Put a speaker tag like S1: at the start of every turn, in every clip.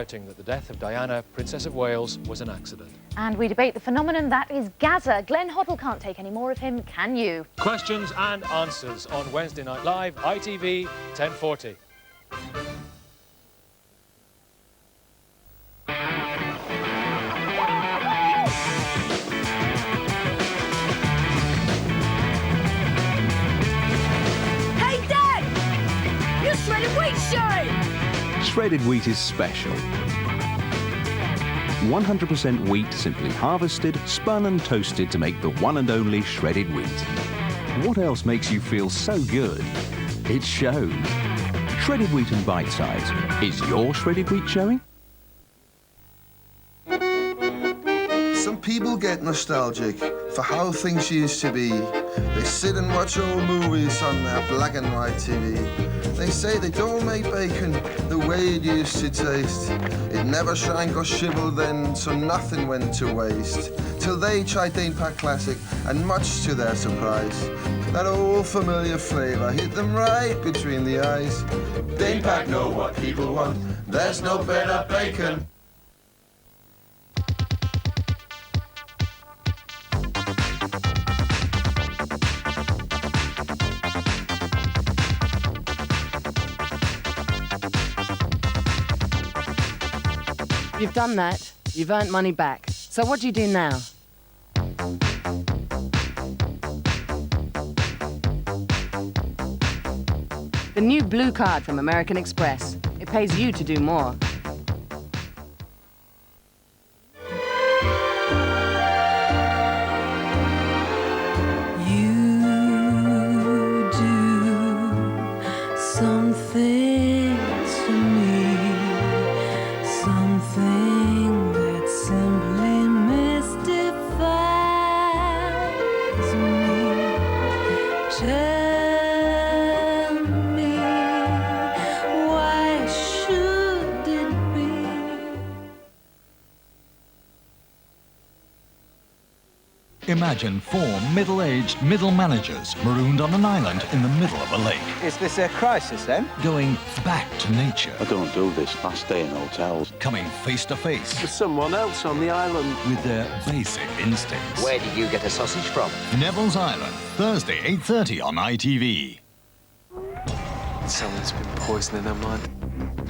S1: That the death of Diana, Princess of Wales, was an accident.
S2: And we debate the phenomenon that is Gaza. Glenn Hoddle can't take any more of him, can you?
S1: Questions and answers on Wednesday Night Live, ITV 10:40.
S3: Hey, Dad! Your shredded wheat showing!
S4: Shredded wheat is special. 100% wheat simply harvested, spun and toasted to make the one and only shredded wheat. What else makes you feel so good? It shows. Shredded wheat and bite size. Is your shredded wheat showing?
S5: Some people get nostalgic for how things used to be. They sit and watch old movies on their black and white TV. They say they don't make bacon the way it used to taste. It never shrank or shivered then, so nothing went to waste. Till they tried Dane Pack Classic, and much to their surprise, that old familiar flavour hit them right between the eyes. Dane Pack know what people want, there's no better bacon.
S6: You've done that. You've earned money back. So what do you do now? The new blue card from American Express. It pays you to do more.
S3: You do something to me, something that simply mystifies me. Tell me, why should it be?
S7: Imagine 4 middle-aged middle managers marooned on an island in the middle of a lake.
S8: Is this a crisis, then?
S7: Going back to nature.
S9: I don't do this. I stay in hotels.
S7: Coming face to face.
S9: There's someone else on the island.
S7: With their basic instincts.
S8: Where did you get a sausage from?
S7: Neville's Island, Thursday, 8:30 on ITV.
S9: Someone's been poisoning her mind.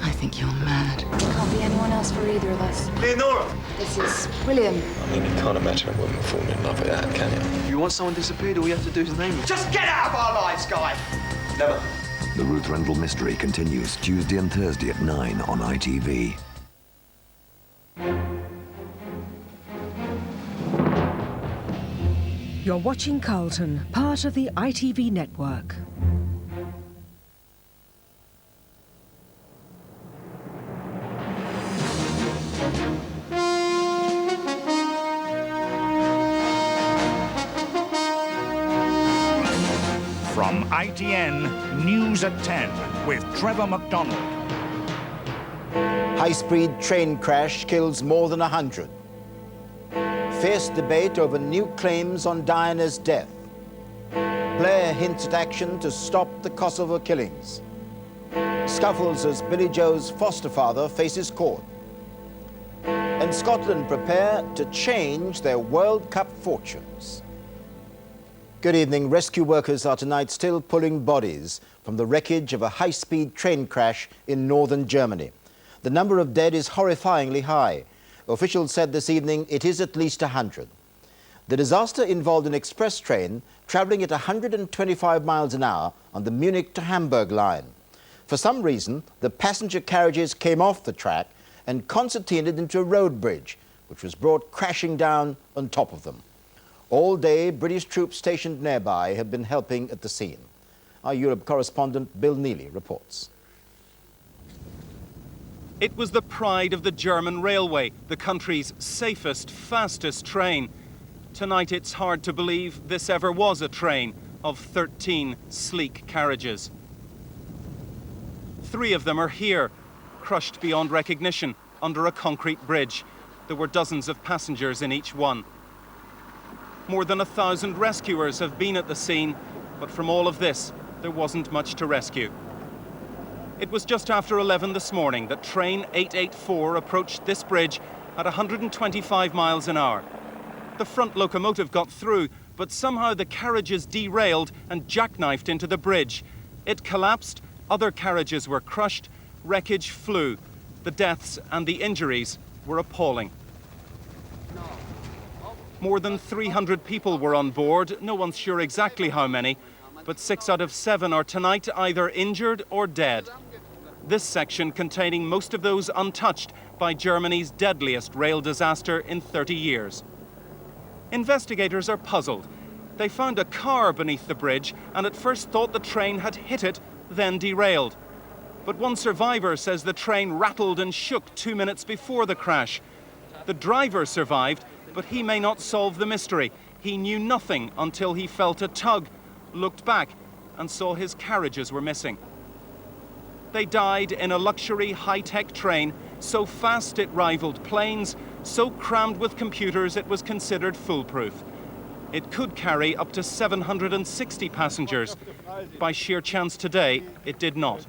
S6: I think you're mad.
S10: Can't be anyone else for either of us.
S9: Leonora!
S10: This is William.
S9: I mean, you can't imagine a woman falling in love with that, can you? If you want someone disappeared, all you have to do is name them.
S8: Just get out of our lives, guy! Never.
S11: The Ruth Rendell mystery continues Tuesday and Thursday at 9 on ITV.
S12: You're watching Carlton, part of the ITV network.
S13: From ITN, News at 10 with Trevor McDonald.
S8: High-speed train crash kills more than 100. Fierce debate over new claims on Diana's death. Blair hints at action to stop the Kosovo killings. Scuffles as Billy Joe's foster father faces court. And Scotland prepare to change their World Cup fortunes. Good evening. Rescue workers are tonight still pulling bodies from the wreckage of a high-speed train crash in northern Germany. The number of dead is horrifyingly high. Officials said this evening it is at least 100. The disaster involved an express train traveling at 125 miles an hour on the Munich to Hamburg line. For some reason, the passenger carriages came off the track and concertinaed into a road bridge, which was brought crashing down on top of them. All day, British troops stationed nearby have been helping at the scene. Our Europe correspondent Bill Neely reports.
S14: It was the pride of the German railway, the country's safest, fastest train. Tonight it's hard to believe this ever was a train of 13 sleek carriages. 3 of them are here, crushed beyond recognition under a concrete bridge. There were dozens of passengers in each one. More than 1,000 rescuers have been at the scene, but from all of this, there wasn't much to rescue. It was just after 11 this morning that train 884 approached this bridge at 125 miles an hour. The front locomotive got through, but somehow the carriages derailed and jackknifed into the bridge. It collapsed, other carriages were crushed, wreckage flew. The deaths and the injuries were appalling. More than 300 people were on board, no one's sure exactly how many, but 6 out of 7 are tonight either injured or dead. This section containing most of those untouched by Germany's deadliest rail disaster in 30 years. Investigators are puzzled. They found a car beneath the bridge and at first thought the train had hit it, then derailed. But one survivor says the train rattled and shook 2 minutes before the crash. The driver survived, but he may not solve the mystery. He knew nothing until he felt a tug, looked back and saw his carriages were missing. They died in a luxury high-tech train, so fast it rivaled planes, so crammed with computers it was considered foolproof. It could carry up to 760 passengers. By sheer chance today, it did not.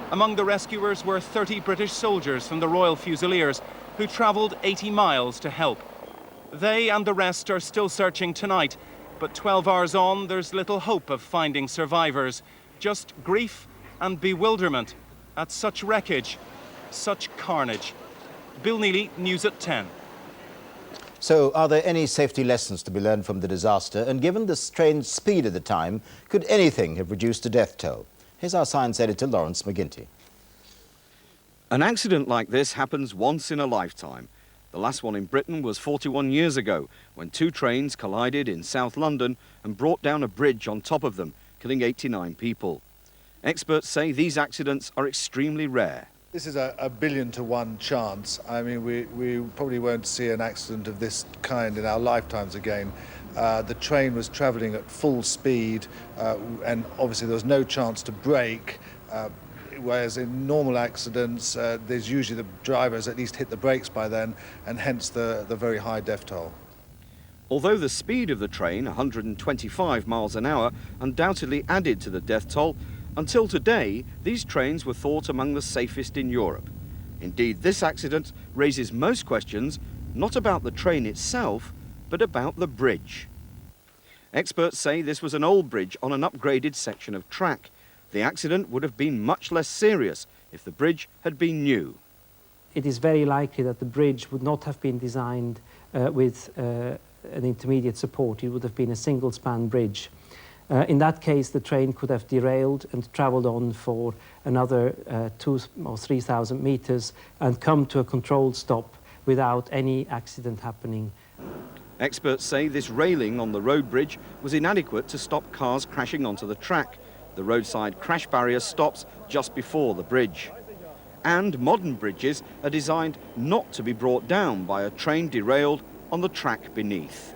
S14: Among the rescuers were 30 British soldiers from the Royal Fusiliers who travelled 80 miles to help. They and the rest are still searching tonight, but 12 hours on, there's little hope of finding survivors. Just grief and bewilderment at such wreckage, such carnage. Bill Neely, News at 10.
S8: So, are there any safety lessons to be learned from the disaster? And given the train's speed at the time, could anything have reduced the death toll? Here's our science editor, Lawrence McGinty.
S15: An accident like this happens once in a lifetime. The last one in Britain was 41 years ago, when 2 trains collided in South London and brought down a bridge on top of them, killing 89 people. Experts say these accidents are extremely rare.
S16: This is a 1 billion to 1 chance. I mean, we probably won't see an accident of this kind in our lifetimes again. The train was travelling at full speed and obviously there was no chance to brake, whereas in normal accidents there's usually the drivers at least hit the brakes by then, and hence the very high death toll.
S15: Although the speed of the train, 125 miles an hour, undoubtedly added to the death toll, until today, these trains were thought among the safest in Europe. Indeed, this accident raises most questions, not about the train itself, but about the bridge. Experts say this was an old bridge on an upgraded section of track. The accident would have been much less serious if the bridge had been new.
S17: It is very likely that the bridge would not have been designed with an intermediate support. It would have been a single-span bridge. In that case, the train could have derailed and travelled on for another 2,000 or 3,000 metres and come to a controlled stop without any accident happening.
S15: Experts say this railing on the road bridge was inadequate to stop cars crashing onto the track. The roadside crash barrier stops just before the bridge. And modern bridges are designed not to be brought down by a train derailed on the track beneath.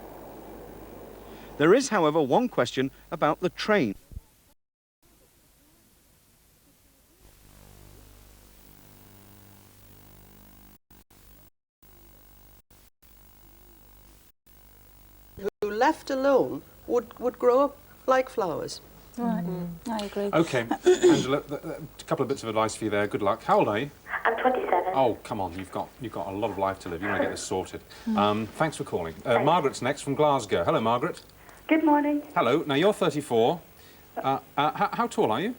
S15: There is, however, one question about the train.
S18: Who, left alone, would grow up like flowers.
S19: Right, I agree.
S20: OK, Angela, a couple of bits of advice for you there. Good luck. How old are you?
S21: I'm 27.
S20: Oh, come on, you've got a lot of life to live. You want to get this sorted. Thanks for calling. Margaret's next from Glasgow. Hello, Margaret.
S22: Good morning.
S20: Hello. Now, you're 34. How tall are you?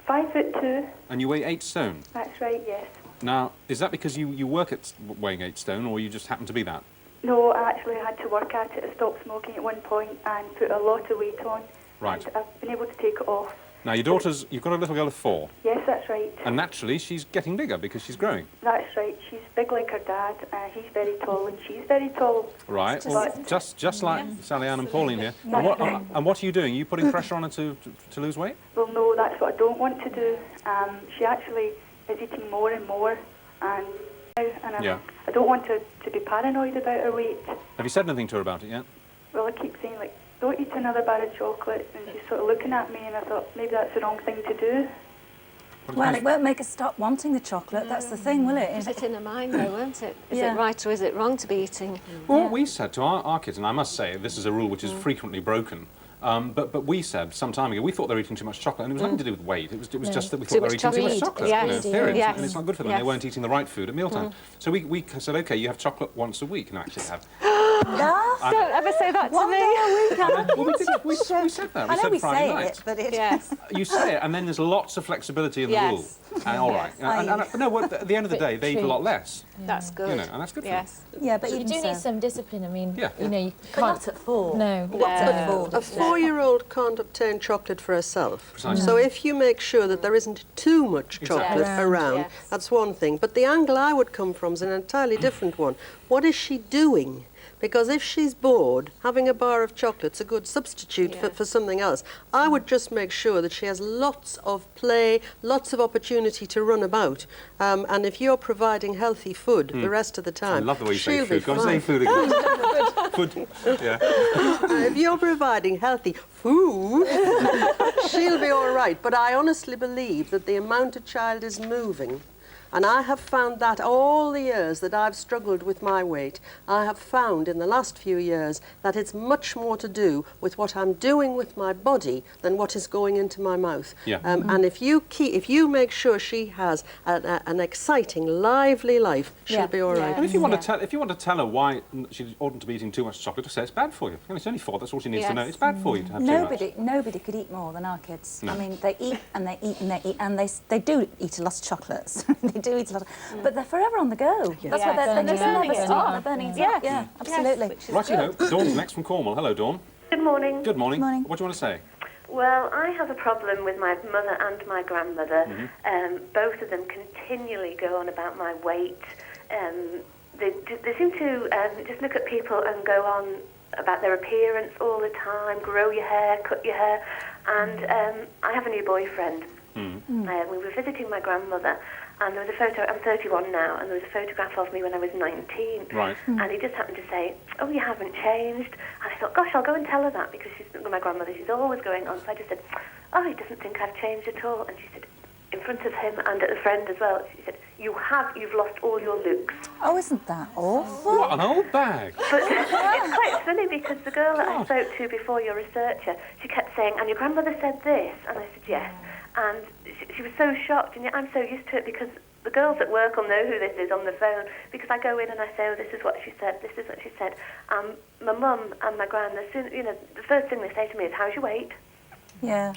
S22: 5'2".
S20: And you weigh 8 stone?
S22: That's right, yes.
S20: Now, is that because you work at weighing 8 stone, or you just happen to be that?
S22: No, I actually had to work at it. I stopped smoking at one point and put a lot of weight on.
S20: Right.
S22: And I've been able to take it off.
S20: Now, you've got a little girl of 4.
S22: Yes, that's right.
S20: And naturally, she's getting bigger because she's growing.
S22: That's right. She's big like her dad. He's very tall and she's very tall.
S20: Right. Well, just like Sally Ann and Pauline here. And what are you doing? Are you putting pressure on her to lose weight?
S22: Well, no, that's what I don't want to do. She actually is eating more and more, and I don't want to be paranoid about her weight.
S20: Have you said anything to her about it yet?
S22: Well, I keep saying, like, don't eat another bar of chocolate, and she's sort of looking at me, and I thought maybe that's the wrong thing to do.
S19: Well, it won't make her stop wanting the chocolate, that's the thing, will it?
S23: Is it in her mind though, won't it? Is it right or is it wrong to be eating?
S20: Well, what we said to our kids, and I must say this is a rule which is frequently broken, But we said some time ago, we thought they were eating too much chocolate, and it was nothing to do with weight. It was just that we thought they were eating too much chocolate.
S23: Yes.
S20: You know, period.
S23: Yes.
S20: And it's not good for them. They weren't eating the right food at mealtime. So we said, OK, you have chocolate once a week. And actually have...
S23: Don't ever say that to me.
S20: We said that. We said Friday night.
S19: But it...
S23: Yes.
S20: You say it, and then there's lots of flexibility in the rule. And all right. No, well, at the end of the day, they eat a lot less.
S23: That's good.
S20: You know, and that's good for them.
S19: Yeah, but
S23: you
S19: even
S23: do need some discipline. I mean, you know, you can't...
S19: But not at 4.
S23: No.
S19: Not at 4.
S18: A 4-year-old can't obtain chocolate for herself.
S20: Precisely.
S18: So if you make sure that there isn't too much chocolate around, that's one thing. But the angle I would come from is an entirely different one. What is she doing? Because if she's bored, having a bar of chocolate's a good substitute for something else. I would just make sure that she has lots of play, lots of opportunity to run about. And if you're providing healthy food the rest of the time,
S20: I love the way you say
S18: she'll
S20: food.
S18: be
S20: Go on,
S18: fine.
S20: say food again. Food. Yeah.
S18: If you're providing healthy food, she'll be all right. But I honestly believe that the amount a child is moving, and I have found that all the years that I've struggled with my weight, I have found in the last few years that it's much more to do with what I'm doing with my body than what is going into my mouth.
S20: Yeah.
S18: And if you make sure she has an exciting, lively life, she'll be all right.
S20: And if you want to tell her why she oughtn't to be eating too much chocolate, just say it's bad for you. And it's only 4. That's all she needs to know. It's bad for you to have too much.
S19: Nobody could eat more than our kids.
S20: No.
S19: I mean, they eat and they eat and they eat, and they do eat a lot of chocolates. They do eat a lot, but they're forever on the go. That's what they just never stop. They're burning it up. Yeah, absolutely.
S20: Righty-ho. Dawn's next from Cornwall. Hello, Dawn.
S1: Good morning.
S20: Good morning.
S19: Good morning.
S20: What do you want to say?
S1: Well, I have a problem with my mother and my grandmother. Both of them continually go on about my weight. They seem to just look at people and go on about their appearance all the time, grow your hair, cut your hair. And I have a new boyfriend. We were visiting my grandmother, and there was a photo. I'm 31 now, and there was a photograph of me when I was 19.
S20: Right.
S1: And he just happened to say, "Oh, you haven't changed." And I thought, "Gosh, I'll go and tell her that," because she's my grandmother. She's always going on. So I just said, "Oh, he doesn't think I've changed at all." And she said, in front of him and at the friend as well, she said, "You've lost all your looks."
S19: Oh, isn't that awful?
S20: What an old bag.
S1: But it's quite funny because the girl that I spoke to before, your researcher, she kept saying, "And your grandmother said this," and I said, "Yes." And she was so shocked, and yet I'm so used to it because the girls at work will know who this is on the phone, because I go in and I say, "Oh, this is what she said, this is what she said." My mum and my gran, the first thing they say to me is, "How's your weight?"
S19: Yeah.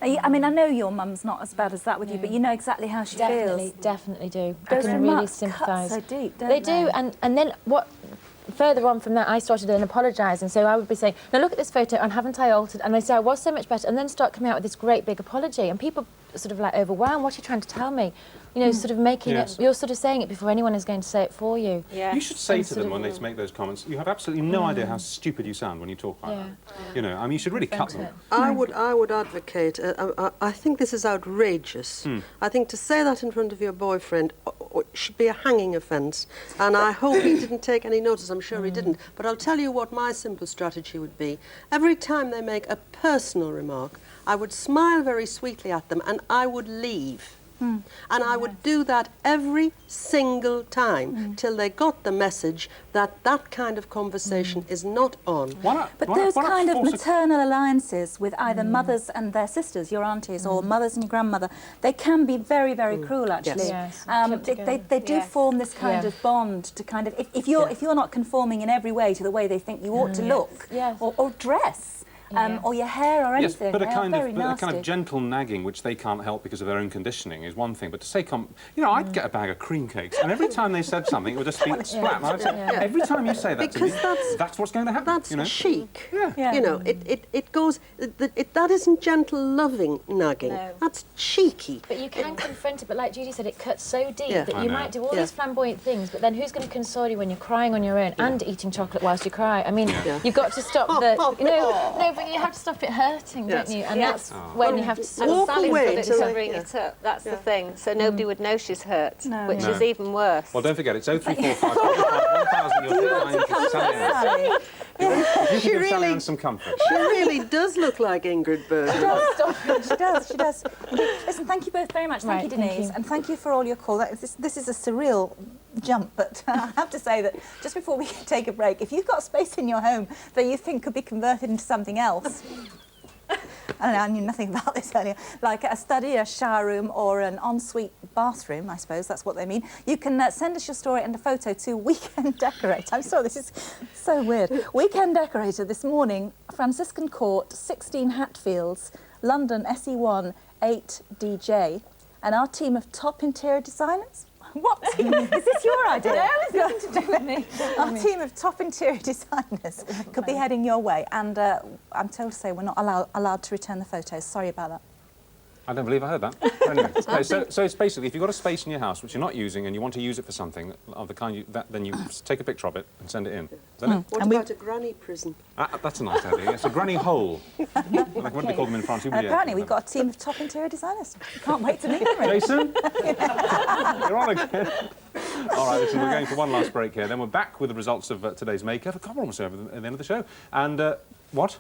S19: I mean, I know your mum's not as bad as that with you, but you know exactly how she feels.
S23: Definitely do.
S19: Those
S23: I can really
S19: remarks cut
S23: sympathise.
S19: so deep, don't
S23: They do, and then what? Further on from that, I started then apologising. So I would be saying, "Now look at this photo, and haven't I altered?" And they say, "I was so much better," and then start coming out with this great big apology, and people sort of like overwhelmed. What are you trying to tell me? You know, sort of making it. You're sort of saying it before anyone is going to say it for you.
S20: You should say to them when they make those comments, you have absolutely no idea how stupid you sound when you talk like that. You know, I mean, you should really cut them.
S18: I would advocate. I think this is outrageous. I think to say that in front of your boyfriend should be a hanging offence. And I hope he didn't take any notice. I'm sure he didn't. But I'll tell you what my simple strategy would be. Every time they make a personal remark, I would smile very sweetly at them and I would leave. And I would do that every single time till they got the message that that kind of conversation is not on.
S19: But those kind of maternal alliances with either mothers and their sisters, your aunties, or mothers and your grandmother, they can be very, very cruel, actually.
S23: Yes.
S19: They do form this kind of bond to kind of, if you're not conforming in every way to the way they think you ought to look or dress, or your hair or anything.
S20: Yes, but a kind
S19: nasty.
S20: of gentle nagging, which they can't help because of their own conditioning, is one thing. But to say, I'd get a bag of cream cakes, and every time they said something, it would just be splat. And I'd say, every time you say that to me, that's what's going to happen.
S18: That's chic. You know, it goes. That isn't gentle, loving nagging.
S23: No.
S18: That's cheeky.
S23: But you can confront it. But like Judy said, it cuts so deep that
S20: I
S23: you
S20: know.
S23: might do all these flamboyant things, but then who's going to console you when you're crying on your own and eating chocolate whilst you cry? I mean, you've got to stop the. No, but you have to stop it hurting, don't you? And that's when you have to sort of
S18: walk away
S23: to
S18: bring
S23: it up. That's the thing. So nobody would know she's hurt, which
S20: No.
S23: is even worse.
S20: Well, don't forget, it's 0345 1000. You
S18: She
S20: give Sally
S18: really-
S20: Ann some comfort.
S18: She really does look like Ingrid Bergman.
S19: She does, she does. Listen, thank you both very much. Thank
S23: Right,
S19: you,
S23: thank
S19: Denise.
S23: you.
S19: And thank you for all your calls. This is a surreal jump, but I have to say that just before we take a break, if you've got space in your home that you think could be converted into something else, I don't know, I knew nothing about this earlier, like a study, a shower room, or an ensuite bathroom, I suppose that's what they mean. You can send us your story and a photo to Weekend Decorator. I'm sorry, this is so weird. Weekend Decorator this morning, Franciscan Court, 16 Hatfields, London, SE1 8DJ, and our team of top interior designers. What team? Is this your idea?
S23: No, it's nothing to do with me.
S19: Our team of top interior designers could be heading your way, and I'm told to say we're not allowed to return the photos. Sorry about that.
S20: I don't believe I heard that. Anyway, no, so it's basically, if you've got a space in your house which you're not using and you want to use it for something of the kind then you take a picture of it and send it in. Is that it?
S18: What about a granny prison?
S20: That's a nice idea. It's a granny hole. Like, what do they call them in France?
S19: And apparently we've got a team of top interior designers. Can't wait to meet them. Really.
S20: Jason? You're on again. All right, listen, we're going for one last break here. Then we're back with the results of today's Makeover. Come on, almost over at the end of the show. And what?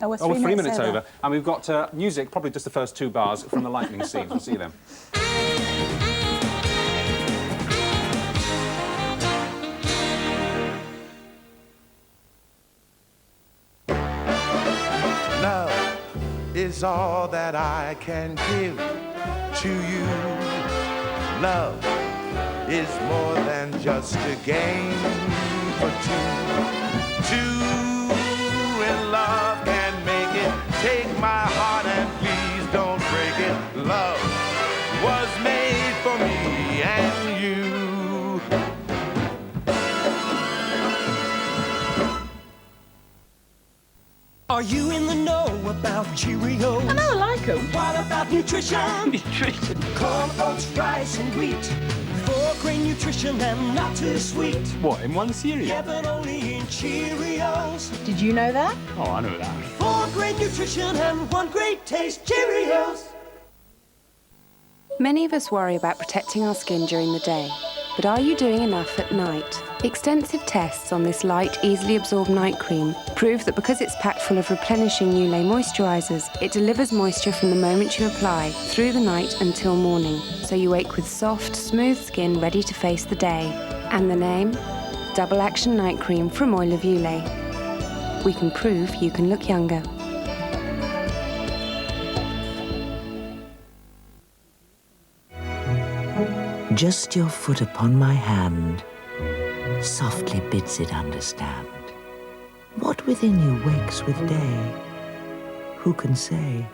S19: Oh, we're
S20: we're
S19: 3
S20: minutes over. And we've got music, probably just the first 2 bars from the lightning scenes. We'll see you then.
S2: Love is all that I can give to you. Love is more than just a game for two. Two in love can make it. Take my heart and please don't break it. Love was made for me and you.
S3: Are you in the know about Cheerios? I know, I like them. What about nutrition? Nutrition. Corn, oats, rice, and wheat. 4-grain nutrition and not too sweet.
S4: What, in one cereal?
S3: Yeah, but only in Cheerios.
S4: Did you know that? Oh, I know that.
S3: 4-grain nutrition and 1 great taste. Cheerios.
S21: Many of us worry about protecting our skin during the day, but are you doing enough at night? Extensive tests on this light, easily absorbed night cream prove that because it's packed full of replenishing ULA moisturisers, it delivers moisture from the moment you apply, through the night until morning, so you wake with soft, smooth skin ready to face the day. And the name? Double Action Night Cream from Oil of ULA. We can prove you can look younger.
S24: Just your foot upon my hand softly bids it understand. What within you wakes with day? Who can say?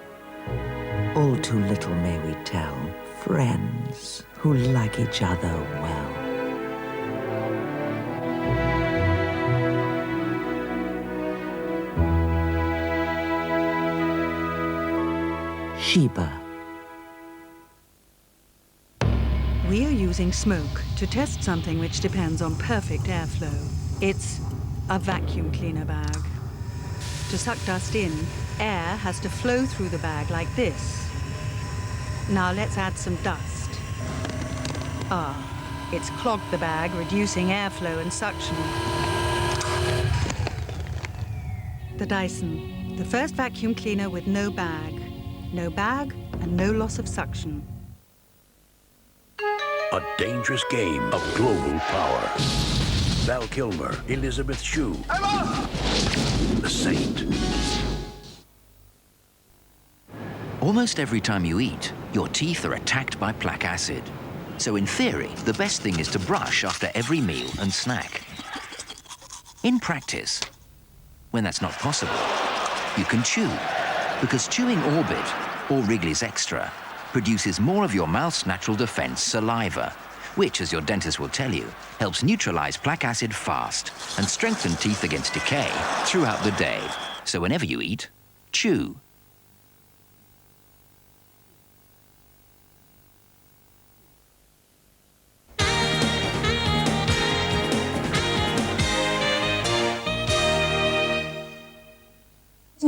S24: All too little may we tell, friends who like each other well. Sheba.
S25: We are using smoke to test something which depends on perfect airflow. It's a vacuum cleaner bag. To suck dust in, air has to flow through the bag like this. Now let's add some dust. It's clogged the bag, reducing airflow and suction. The Dyson, the first vacuum cleaner with no bag. No bag and no loss of suction.
S26: A dangerous game of global power. Val Kilmer, Elizabeth Shue, The Saint.
S27: Almost every time you eat, your teeth are attacked by plaque acid. So in theory, the best thing is to brush after every meal and snack. In practice, when that's not possible, you can chew, because chewing Orbit, or Wrigley's Extra, produces more of your mouth's natural defense, saliva, which, as your dentist will tell you, helps neutralize plaque acid fast and strengthen teeth against decay throughout the day. So whenever you eat, chew.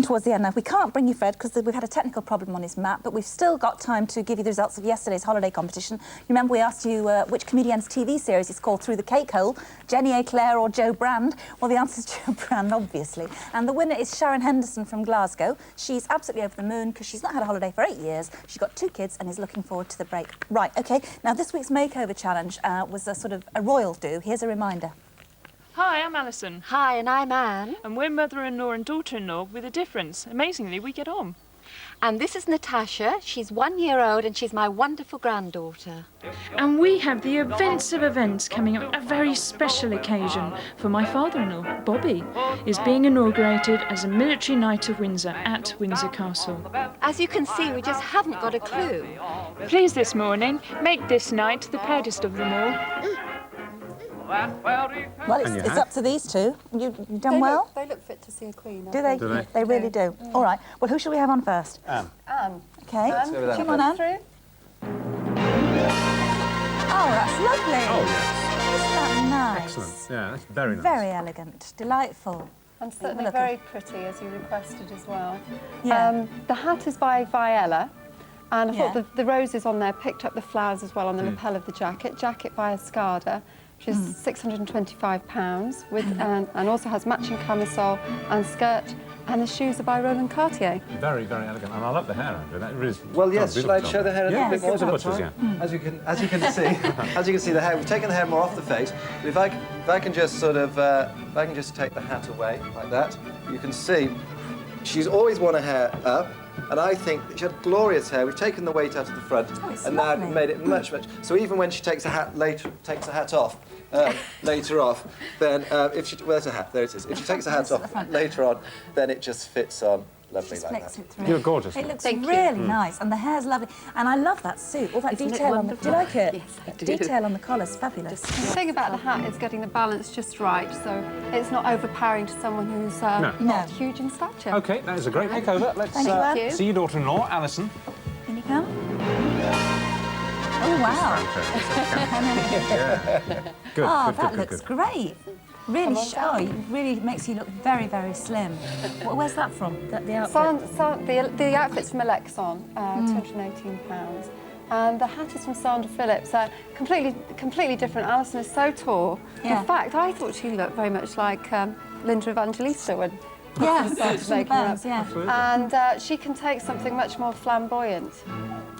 S19: towards the end now. We can't bring you Fred because we've had a technical problem on his map, but we've still got time to give you the results of yesterday's holiday competition. Remember, we asked you which comedian's TV series is called Through the Cake Hole, Jenny Eclair or Joe Brand? Well, the answer's Joe Brand, obviously. And the winner is Sharon Henderson from Glasgow. She's absolutely over the moon because she's not had a holiday for 8 years. She's got 2 kids and is looking forward to the break. Right, OK, now this week's makeover challenge was a sort of a royal do. Here's a reminder.
S5: Hi, I'm Alison.
S6: Hi, and I'm Anne.
S5: And we're mother-in-law and daughter-in-law with a difference. Amazingly, we get on.
S6: And this is Natasha. She's 1 year old and she's my wonderful granddaughter.
S5: And we have the events of events coming up, a very special occasion for my father-in-law. Bobby is being inaugurated as a military knight of Windsor at Windsor Castle.
S6: As you can see, we just haven't got a clue.
S5: Please this morning, make this night the proudest of them all.
S19: Well, it's up to these two. You've done well?
S18: They look fit to see a queen.
S19: Do they?
S18: Do they?
S19: They really do. All right. Well, who shall we have on first?
S18: Anne.
S19: OK.
S18: Let's go with Anne.
S19: Come on, Anne.
S18: Through.
S19: Oh, that's lovely.
S20: Oh, yes.
S19: Isn't that nice?
S20: Excellent. Yeah, that's very nice.
S19: Very elegant. Delightful.
S7: And certainly very pretty, as you requested as well.
S19: Yeah.
S7: The hat is by Viella, and I
S19: Yeah.
S7: thought the roses on there picked up the flowers as well on the lapel of the jacket. Jacket by Escada, which is £625, with and also has matching camisole and skirt, and the shoes are by Roland Cartier.
S20: Very, very elegant. And I love the hair, Andrew. That really is.
S9: Well, yes. Shall I show the hair a little bit more?
S20: Yeah.
S9: As you can see, the hair. We've taken the hair more off the face. But if I can just sort of, if I can just take the hat away like that, you can see she's always worn her hair up. And I think she had glorious hair. We've taken the weight out of the front and now made it much. So even when she takes her hat off later off, then if she where's her hat? There it is. If she takes her hat off later on, then it just fits on lovely like that.
S20: You're gorgeous.
S19: It looks really nice, and the hair's lovely. And I love that suit. All that detail on the. Do you like it?
S7: Yes, I do.
S19: Detail on the collar's fabulous.
S7: The thing about the hat is getting the balance just right, so it's not overpowering to someone who's not huge in stature.
S20: OK, that is a great makeover. Let's
S7: Thank you.
S20: see your daughter-in-law, Alison.
S19: Can you come? Oh, wow.
S20: Yeah. Good,
S19: oh,
S20: good,
S19: that
S20: good,
S19: looks
S20: good.
S19: great. Really, it really makes you look very, very slim. Where's that from? The outfit?
S7: The outfit's from Alexon, £218. And the hat is from Sandra Phillips. Completely different. Alison is so tall.
S19: Yeah.
S7: In fact, I thought she looked very much like Linda Evangelista when
S19: Yes,
S7: making her up.
S19: yeah.
S7: And she can take something much more flamboyant.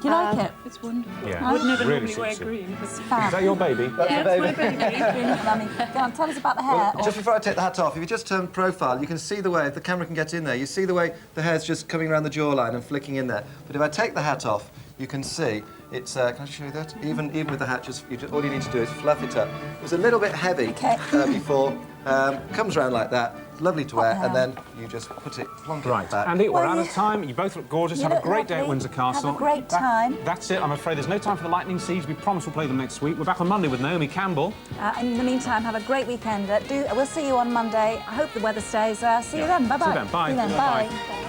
S19: Do you like it?
S5: It's wonderful.
S20: Yeah.
S5: I would never
S20: Really
S5: normally wear
S20: suits you.
S5: green.
S19: It's fab.
S20: Is that your baby?
S9: That's
S5: my baby.
S19: Mummy, go on, tell us about the hair.
S9: Well, just before I take the hat off, if you just turn profile, you can see the way, if the camera can get in there, you see the way the hair's just coming around the jawline and flicking in there. But if I take the hat off, you can see it's, can I show you that? Even with the hat, all you need to do is fluff it up. It was a little bit heavy before, comes around like that, lovely to wear, and then you just put it plonk it back.
S20: Andy, we're out of time. You both look gorgeous. Have a great day at Windsor Castle.
S19: Have a great time.
S20: That's it. I'm afraid there's no time for the Lightning Siege. We promise we'll play them next week. We're back on Monday with Naomi Campbell.
S19: In the meantime, have a great weekend. We'll see you on Monday. I hope the weather stays. See you then. Bye-bye.
S20: See you then. Bye.
S19: See you then.
S20: Bye.
S19: Bye.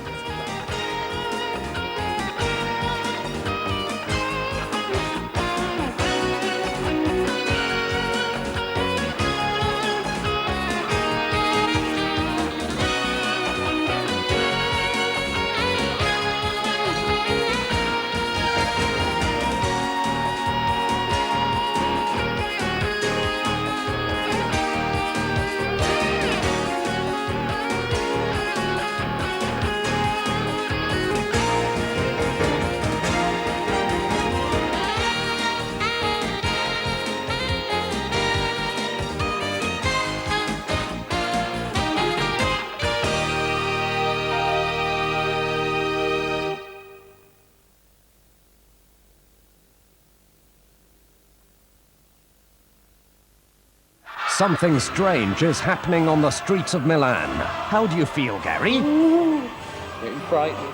S10: Something strange is happening on the streets of Milan. How do you feel, Gary?
S11: Getting frightened.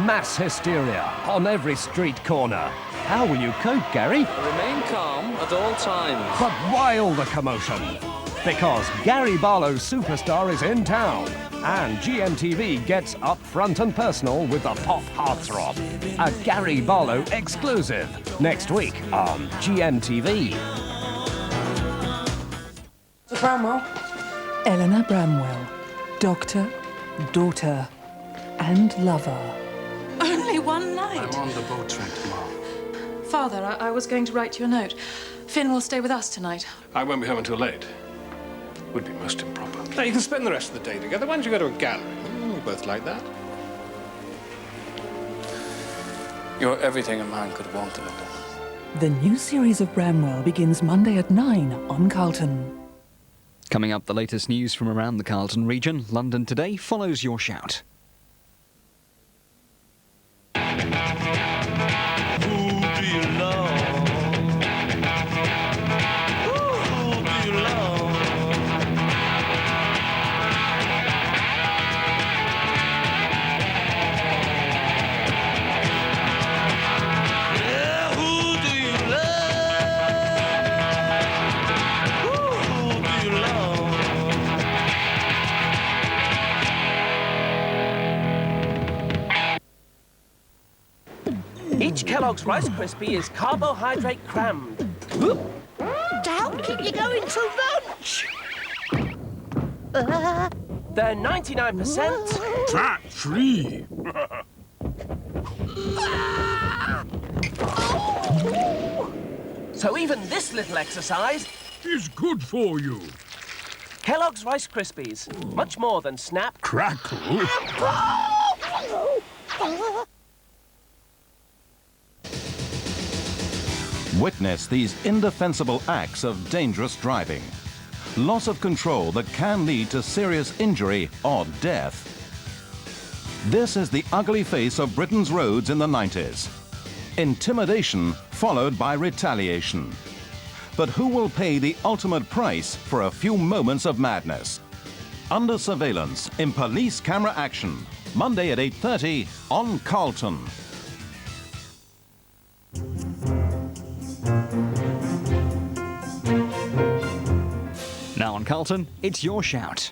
S10: Mass hysteria on every street corner. How will you cope, Gary?
S11: Remain calm at all times.
S10: But why all the commotion? Because Gary Barlow's Superstar is in town. And GMTV gets up front and personal with the pop heartthrob. A Gary Barlow exclusive. Next week on GMTV.
S12: Bramwell. Eleanor Bramwell, doctor, daughter.
S8: and lover.
S12: Only one night?
S13: I'm on the boat train tomorrow.
S12: Father, I was going to write you a note. Finn will stay with us tonight.
S13: I won't be home until late. Would be most improper. Now, you can spend the rest of the day together. Why don't you go to a gallery? We both like that. You're everything a man could want in a woman.
S8: The new series of Bramwell begins Monday at 9 on Carlton.
S14: Coming up, the latest news from around the Carlton region. London Today follows your shout.
S15: Each Kellogg's Rice Krispie is carbohydrate crammed. To help keep you going till lunch. They're 99%
S26: fat-free.
S15: So even this little exercise
S26: is good for you.
S15: Kellogg's Rice Krispies, much more than snap,
S26: crackle,
S16: Witness these indefensible acts of dangerous driving. Loss of control that can lead to serious injury or death. This is the ugly face of Britain's roads in the 90s. Intimidation followed by retaliation. But who will pay the ultimate price for a few moments of madness? Under surveillance in police camera action. Monday at 8:30 on Carlton.
S14: Now on Carlton, it's your shout.